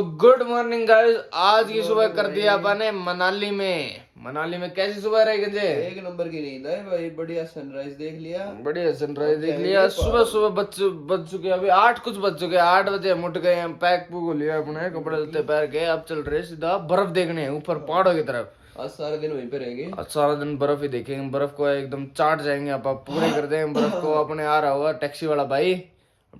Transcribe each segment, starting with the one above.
Good morning guys. आज की सुबह कर दिया अपने मनाली में कैसी सुबह रही गंजे? एक नंबर की नींद है भाई, बढ़िया सनराइज देख लिया। सुबह सुबह बज चुके, अभी 8 कुछ बज चुके। 8 बजे हम उठ गए, हम पैक पुक हो लिया अपने कपड़े लत्ते पहन के। अब चल रहे सीधा बर्फ देखने ऊपर पहाड़ों की तरफ। आज सारा दिन वहीं पे रहेंगे। आज सारा दिन बर्फ ही देखेंगे, बर्फ को एकदम चाट जाएंगे। आप पूरे कर देंगे बर्फ को। अपने आ रहा होगा टैक्सी वाला भाई,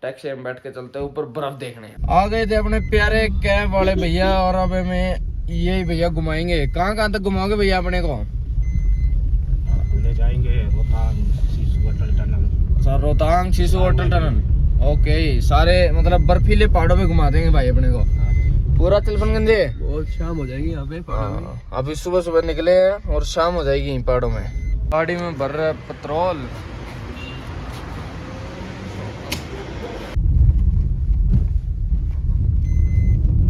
टैक्सी में बैठ के चलते हैं ऊपर बर्फ देखने। आ गए थे अपने प्यारे कैब वाले भैया, और अब हमें यही भैया घुमाएंगे। कहाँ कहाँ तक घुमाओगे भैया अपने को? ले जाएंगे रोहतांग शीशु अटल टनल। सर रोहतांग शीशु अटल टनल, ओके। सारे मतलब बर्फीले पहाड़ों में घुमा देंगे भाई अपने को पूरा तिलफनगंजे। बहुत शाम हो जाएगी यहाँ पे पहाड़ों में। अभी सुबह सुबह निकले हैं और शाम हो जाएगी पहाड़ों में। गाड़ी में भर रहा है पेट्रोल।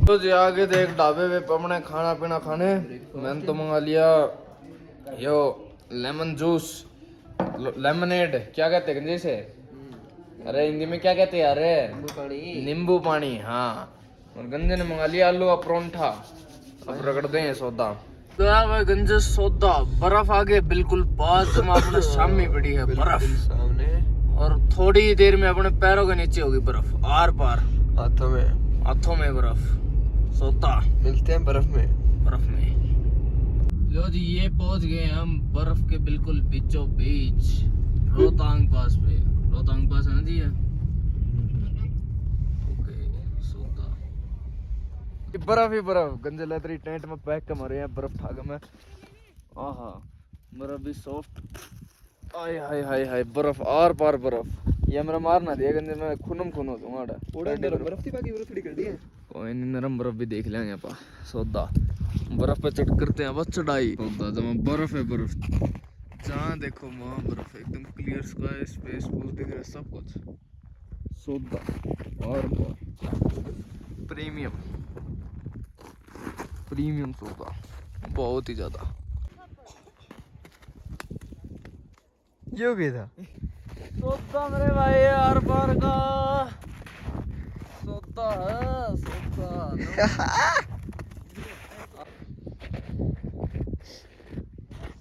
तो जी आगे थे एक ढाबे पे अपने खाना पीना खाने। मैंने तो मंगा लिया यो लेमन जूस, लेमनेड क्या कहते हैं गंजे से? अरे हिंदी में क्या कहते हैं यार? नींबू पानी। हाँ, और गंजे ने मंगा लिया आलू का परोंठा। अब रगड़ दें सौदा। तो गंजे सौदा बर्फ आगे बिल्कुल पास में अपने सामने पड़ी है बर्फ सामने, और थोड़ी देर में अपने पैरों के नीचे होगी बर्फ। आर पार हाथों में बर्फ। सोता मिलते हैं बर्फ में। लो जी, ये पहुंच गए हम बर्फ के बिल्कुल बीचों बीच रोहतांग पास पे। रोहतांग पास है ना जी? ओके, सोता बर्फ ही बर्फ। गंजे लतरी टेंट में पैक कर मरे हैं बर्फ ठाक में। आहा, बर्फ भी सॉफ्ट। आय हाय हाय हाय, बर्फ आर पार बर्फ। ये मेरा मारना दिया गंजे, मैं खूनम खून हो दूंगा। बर्फ थी, बाकी बर्फ थोड़ी कर दी है। कोई नहीं, नरम बर्फ भी देख लेंगे अपा। सौदा बर्फ पे चढ़ करते हैं बस चढ़ाई। सौदा जमा बर्फ है बर्फ, जहाँ देखो वहाँ बर्फ। एकदम क्लियर स्काई, स्पेस पूस दिख रहा है, सब कुछ। सौदा और प्रीमियम सौदा, बहुत ही ज्यादा। ये हो गया था सौदा मेरे भाई यार पार का सौदा है, सौदा।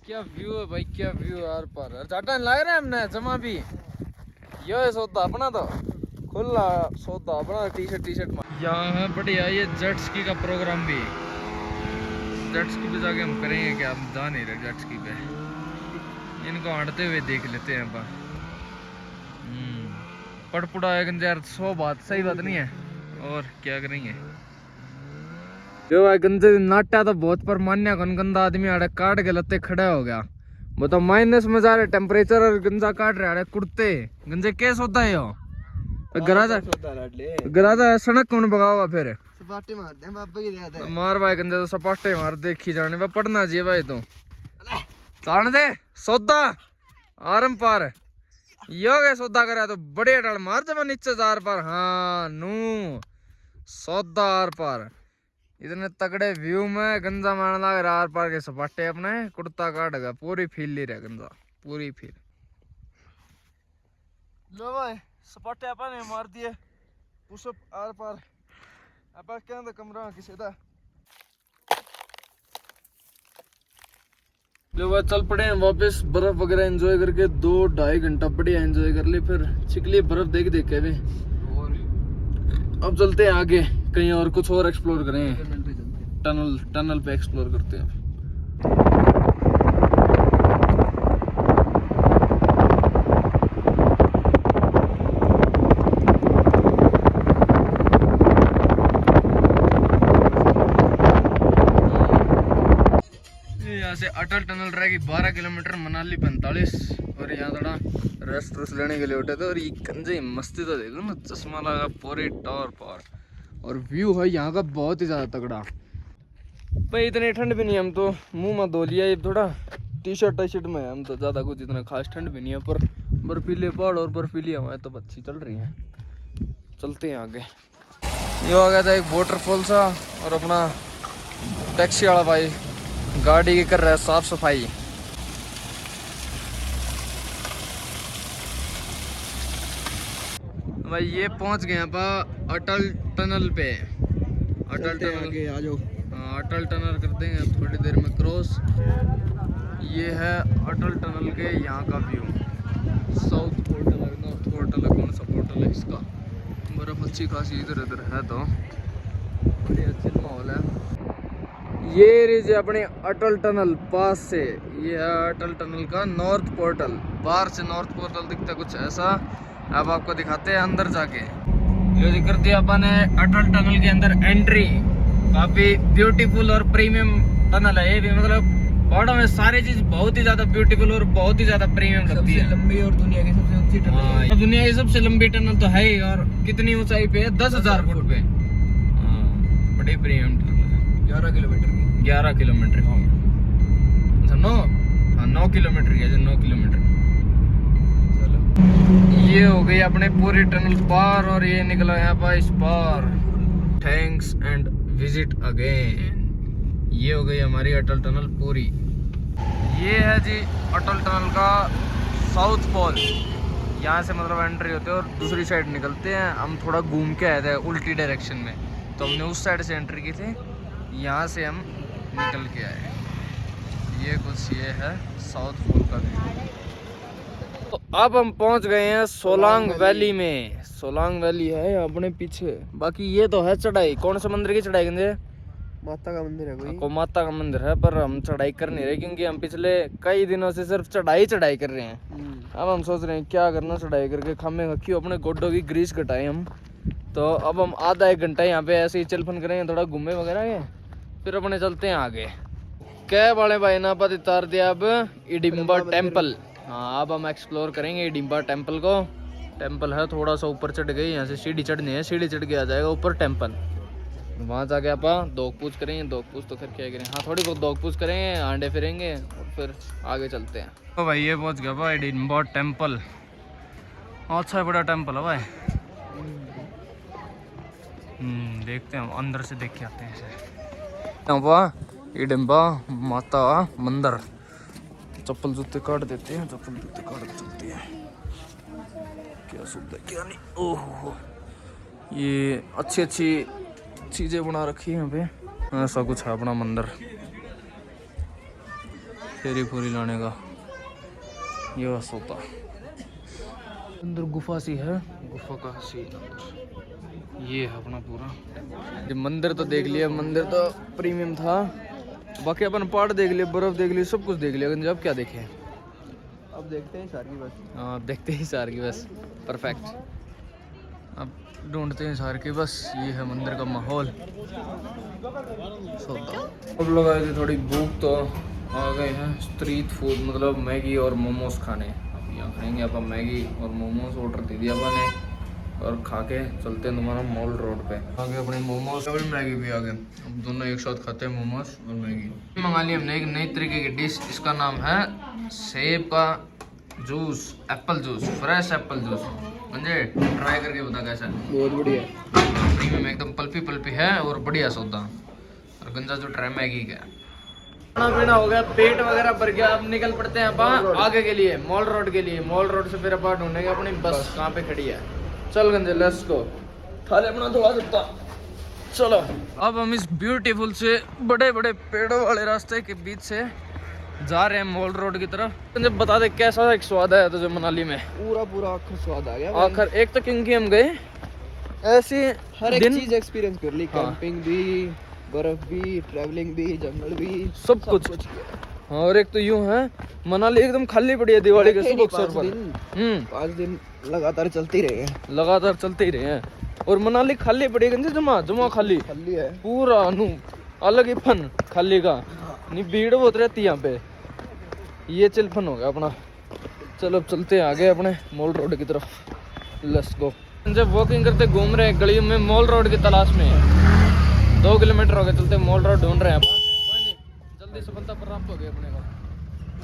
क्या व्यू है भाई, क्या व्यू है यार पार। चाटा लग रहा है हमने जमा भी। यो है सौदा अपना, तो खुला सौदा अपना। टी शर्ट यहाँ है बढ़िया ये जेट स्की का प्रोग्राम भी। जेट स्की पे जाके हम करेंगे क्या? हम जा नहीं रहे जेट स्की पे, इनको हटते हुए देख लेते हैं अपन। पड़पुड़ा है गंजे यार, 100 बात सही बात नहीं है। और क्या करेंगे जो भाई गंजे नाटा तो बहुत, पर मान्या कौन गंदा आदमी आड़े काट के लत्ते खड़ा हो गया। बताओ माइनस में जा रहे टेम्परेचर और गंजा काट रहे आड़े कुर्ते। गंजे कैसे होता है यो? गराजा सड़क कौन भगाओगा फिर? सपाटे मारते हैं बाबा की याद है। मार भाई गंजे तो सपाटे मार देखी जाने पर पढ़ना चाहिए भाई। तो चाण दे सौदा आरम पार यो गए सौदा करे तो बड़े डाल मार जब नीचे जार पार। हाँ नू सौदा आर पार इतने तगड़े व्यू में गंजा मारना लग रहा। आर पार के सपाटे अपने कुर्ता काट गया, पूरी फील ले रहा गंजा, पूरी फील। लो भाई सपाटे अपन ने मार दिए पुशअप आर पार। अपन क्या था कमरा किसे था। लो भाई चल पड़े हैं वापस, बर्फ वगैरह एंजॉय करके। 2-2.5 घंटा बढ़िया एंजॉय कर ली, फिर चिकली बर्फ देख के भी। अब चलते हैं आगे कहीं और, कुछ और एक्सप्लोर करें। टनल पे एक्सप्लोर करते हैं। यहाँ से अटल टनल रहेगी 12 किलोमीटर, मनाली 45। और यहाँ थोड़ा रेस्ट वेस्ट लेने के लिए उठे थे। और ये गंजे मस्ती तो देखो ना, चश्मा लगा पूरी टॉर पार। और व्यू है यहाँ का बहुत ही ज़्यादा तगड़ा भाई। इतनी ठंड भी नहीं, हम तो मुंह में धो लिया ये थोड़ा। टी शर्ट में हम तो ज़्यादा कुछ इतना खास ठंड भी नहीं है, पर बर्फीले पहाड़ और बर्फीली हवाएं तो अच्छी चल रही हैं। चलते हैं आगे। ये आ गया था एक वाटरफॉल सा, और अपना टैक्सी वाला भाई गाड़ी की कर रहा है साफ सफाई। भाई ये पहुंच गए अपन अटल टनल पे। अटल टनल आगे आ जाओ। अटल टनल कर देंगे अब थोड़ी देर में क्रॉस। ये है अटल टनल के यहाँ का व्यू। साउथ पोर्टल है, नॉर्थ पोर्टल है, कौन सा पोर्टल है इसका। बर्फ अच्छी खासी इधर उधर है तो बढ़िया चिल माहौल है। ये रही अपनी अटल टनल पास से, ये है अटल टनल का नॉर्थ पोर्टल। बाहर से नॉर्थ पोर्टल दिखता कुछ ऐसा। अब आपको दिखाते हैं अंदर जाके। ये कर दिया अपन ने अटल टनल के अंदर एंट्री। काफी ब्यूटीफुल और प्रीमियम टनल है ये भी, मतलब पहाड़ों में सारी चीज बहुत ही ज्यादा ब्यूटीफुल और बहुत ही ज्यादा प्रीमियम लगती है। लंबी और दुनिया की सबसे ऊंची टनल। दुनिया की सबसे लंबी टनल तो है ही। और कितनी ऊंचाई पे है? 10,000 फुट पे। बड़ी प्रीमियम टनल है। 11 किलोमीटर की। 11 किलोमीटर की। अच्छा 9 किलोमीटर की है। 9 किलोमीटर। चलो ये हो गई अपने पूरी टनल पार और ये निकला यहाँ पर इस पार। Thanks and visit again. ये हो गई हमारी अटल टनल पूरी। ये है जी अटल टनल का साउथ पोल। यहाँ से मतलब एंट्री होती है और दूसरी साइड निकलते हैं। हम थोड़ा घूम के आए थे उल्टी डायरेक्शन में, तो हमने उस साइड से एंट्री की थी। यहाँ से हम निकल के आए। ये कुछ ये है साउथ पोल का व्यू। तो अब हम पहुंच गए हैं सोलांग वैली में। सोलांग वैली है अपने पीछे। बाकी ये तो है चढ़ाई। कौन से मंदिर की चढ़ाई करेंगे? माता का मंदिर है कोई। को माता का मंदिर है, पर हम चढ़ाई कर नहीं रहे क्योंकि हम पिछले कई दिनों से सिर्फ चढ़ाई कर रहे हैं। अब हम सोच रहे हैं क्या करना चढ़ाई करके, खामे क्यों अपने गोडों की ग्रीस घटाए हम। तो अब हम आधा 1 घंटा यहाँ पे ऐसे ही चल फन करेंगे, थोड़ा घूमे वगैरह के, फिर अपने चलते हैं आगे। कैब वाले भाई ना पता उतार दिया अब इडिम्बा टेम्पल। हाँ अब हम एक्सप्लोर करेंगे इडिम्बा टेम्पल को। टेम्पल है थोड़ा सा ऊपर चढ़ गई, यहाँ से सीढ़ी चढ़नी है, सीढ़ी चढ़ के आ जाएगा ऊपर टेम्पल। वहाँ जाके आप दौग पूछ करेंगे। दौग पूछ तो खैर क्या करेंगे, हाँ थोड़ी बहुत दौग पूछ करेंगे, आंडे फिरेंगे और फिर आगे चलते हैं। तो भाई ये पहुँच गया भाई इडिम्बा टेम्पल। अच्छा है, बड़ा टेम्पल है भाई। देखते हैं अंदर से देख के आते हैं इसे। इडिम्बा माता मंदिर। चप्पल जूते काट देते हैं, चप्पल जूते काट देते हैं। क्या सुविधा क्या नहीं। ओहो ये अच्छी चीजें बना रखी है यहाँ पे। ऐसा कुछ है अपना मंदिर। फेरी फूरी लाने का ये बस होता। अंदर गुफा सी है, गुफा का सीन अंदर। ये है अपना पूरा। ये मंदिर तो देख लिया, मंदिर तो प्रीमियम था। बाकी अपन पहाड़ देख लिए, बर्फ देख ली, सब कुछ देख लिया। अब क्या देखे? अब देखते हैं सार की बस। हाँ अब देखते हैं सार की बस। परफेक्ट। अब ढूंढते हैं सार की बस। ये है मंदिर का माहौल। अब लोग आए थे, थोड़ी भूख तो आ गए हैं। स्ट्रीट फूड मतलब मैगी और मोमोज खाने। अब यहाँ खाएंगे अपन मैगी और मोमोज। ऑर्डर दे दिया अपन ने और खा के चलते हैं तुम्हारा मॉल रोड पे। आगे अपने मोमोज और मैगी भी आ गए। अब दोनों एक साथ खाते हैं, मोमोज और मैगी। मंगा ली हमने एक नई तरीके की डिश। इसका नाम है सेब का juice, Apple juice, fresh Apple juice. समझे? ट्राई करके बता कैसा है। बहुत बढ़िया। प्रीमियम एकदम पल्पी है और बढ़िया सौदा। और गंजा जो ट्राई मैगी का। खाना पीना हो गया, पेट वगैरह भर गया। अब निकल पड़ते हैं अपन आगे के लिए, मॉल रोड के लिए। मॉल रोड से फिर अपन ढूंढेंगे अपनी बस कहाँ पे खड़ी है। चल गंजे लेट्स गो। थाले अपना धोआ सकता। चलो अब हम इस ब्यूटीफुल से बड़े बड़े पेड़ों वाले रास्ते के बीच से जा रहे हैं मॉल रोड की तरफ। मुझे बता दे कैसा एक स्वाद आया तुझे मनाली में? पूरा आखिर स्वाद आ गया। आखिर एक तो क्योंकि हम गए ऐसे हर एक दिन चीज एक्सपीरियंस कर ली। कैंपिंग भी, बर्फ भी, ट्रैवलिंग भी, जंगल भी, सब कुछ। हाँ और एक तो यूं है मनाली एकदम खाली पड़ी है दिवाली के शुभ अवसर पर। 5 दिन लगातार चलते ही रहे हैं। लगातार चलते ही रहे हैं और मनाली खाली पड़ी है। जमा खाली है पूरा अलग ही फन खाली का। नहीं भीड़ बहुत रहती है यहाँ पे। ये चल फन हो गया अपना। चलो अब चलते हैं आगे अपने मॉल रोड की तरफ। Let's go. जब वॉकिंग करते घूम रहे हैं गलियों में मॉल रोड की तलाश में। 2 किलोमीटर हो गए चलते, मॉल रोड ढूंढ रहे हैं। कोई नहीं, जल्दी सफलता प्राप्त हो गई अपने को।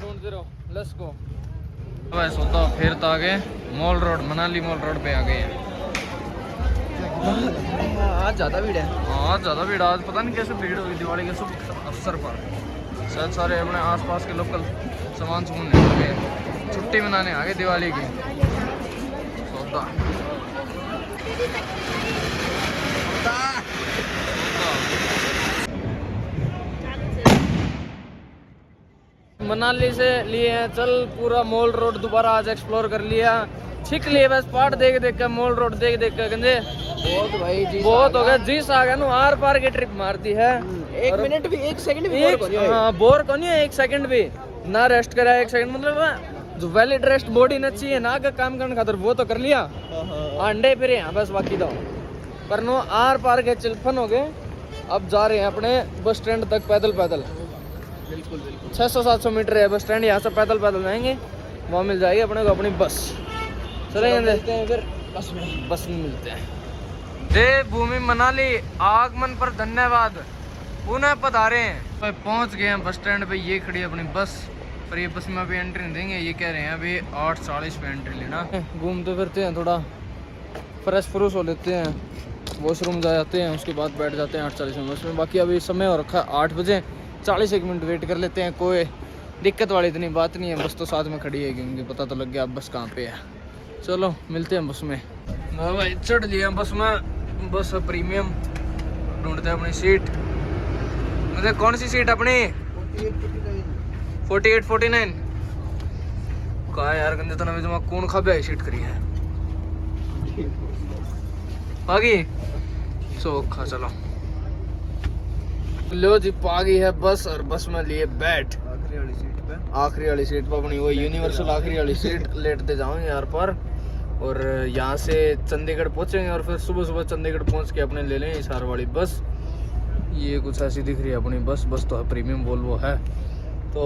ढूंढते रहो। Let's go. बस होता फिर तो आगे mall road, Manali mall road पे आ गए हैं। आज ज्यादा भीड़ है। आज ज़्यादा भीड़। आज पता नहीं कैसे भीड़ होगी दिवाली के शुभ अवसर पर। शायद सारे अपने आसपास के लोकल सामान लेने लगे, छुट्टी मनाने आ गए दिवाली की। सौदा मनाली से लिए हैं चल पूरा मॉल रोड दोबारा आज एक्सप्लोर कर लिया। छिक लिए बस पहाड़ देख देख कर मॉल रोड देख देख कर गंजे बहुत भाई जी बहुत हो गया जी आ गया नु आर पार की ट्रिप मार दी है। एक मिनट भी एक सेकंड भी हाँ बोर को नहीं है एक सेकंड भी ना रेस्ट करा एक सेकंड मतलब जो वैलिड रेस्ट बॉडी न चाहिए ना का काम करने खातर वो तो कर लिया अंडे फिर यहाँ बस बाकी तो पर नो आर पार के चिलफन हो गए। अब जा रहे हैं अपने बस स्टैंड तक पैदल पैदल बिल्कुल बिल्कुल 600-700 मीटर है बस स्टैंड। यहाँ से पैदल पैदल जाएंगे वहाँ मिल जाएगी अपने को अपनी बस। चलेंगे मिलते हैं फिर बस में मिलते हैं। देवभूमि मनाली आगमन पर धन्यवाद पुनः पधारे हैं। पहुंच गए हैं बस स्टैंड पे। ये खड़ी है अपनी बस पर ये बस में अभी एंट्री नहीं देंगे। ये कह रहे हैं अभी 8:40 पे एंट्री लेना। घूमते फिरते हैं थोड़ा फ्रेश फ्रूश हो लेते हैं वॉशरूम जा जाते हैं उसके बाद बैठ जाते हैं 8:40 में बस में। बाकी अभी समय हो रखा है 8 बजे 40 मिनट वेट कर लेते हैं। कोई दिक्कत वाली इतनी बात नहीं है बस तो साथ में खड़ी है क्योंकि पता तो लग गया अब बस कहाँ पे है। चलो मिलते हैं बस में। भाई चढ़ लिया बस में। बस प्रीमियम ढूंढते हैं अपनी सीट। मुझे कौन सी सीट अपनी 48-49 कहा यार गंदे तो नवी जमा कौन खा पे सीट करी है आगे सोखा। चलो लो जी पा गई है बस और बस में लिए बैठ आखिरी वाली सीट पे अपनी वो यूनिवर्सल आखिरी वाली सीट लेटते जाओगे यार पर। और यहाँ से चंडीगढ़ पहुँचेंगे और फिर सुबह सुबह चंडीगढ़ पहुँच के अपने ले लें हिसार वाली बस। ये कुछ ऐसी दिख रही है अपनी बस। बस तो है प्रीमियम वोल्वो है। तो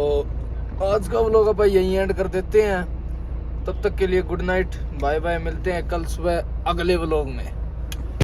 आज का व्लॉग अपन यहीं एंड कर देते हैं। तब तक के लिए गुड नाइट बाय बाय। मिलते हैं कल सुबह अगले व्लॉग में।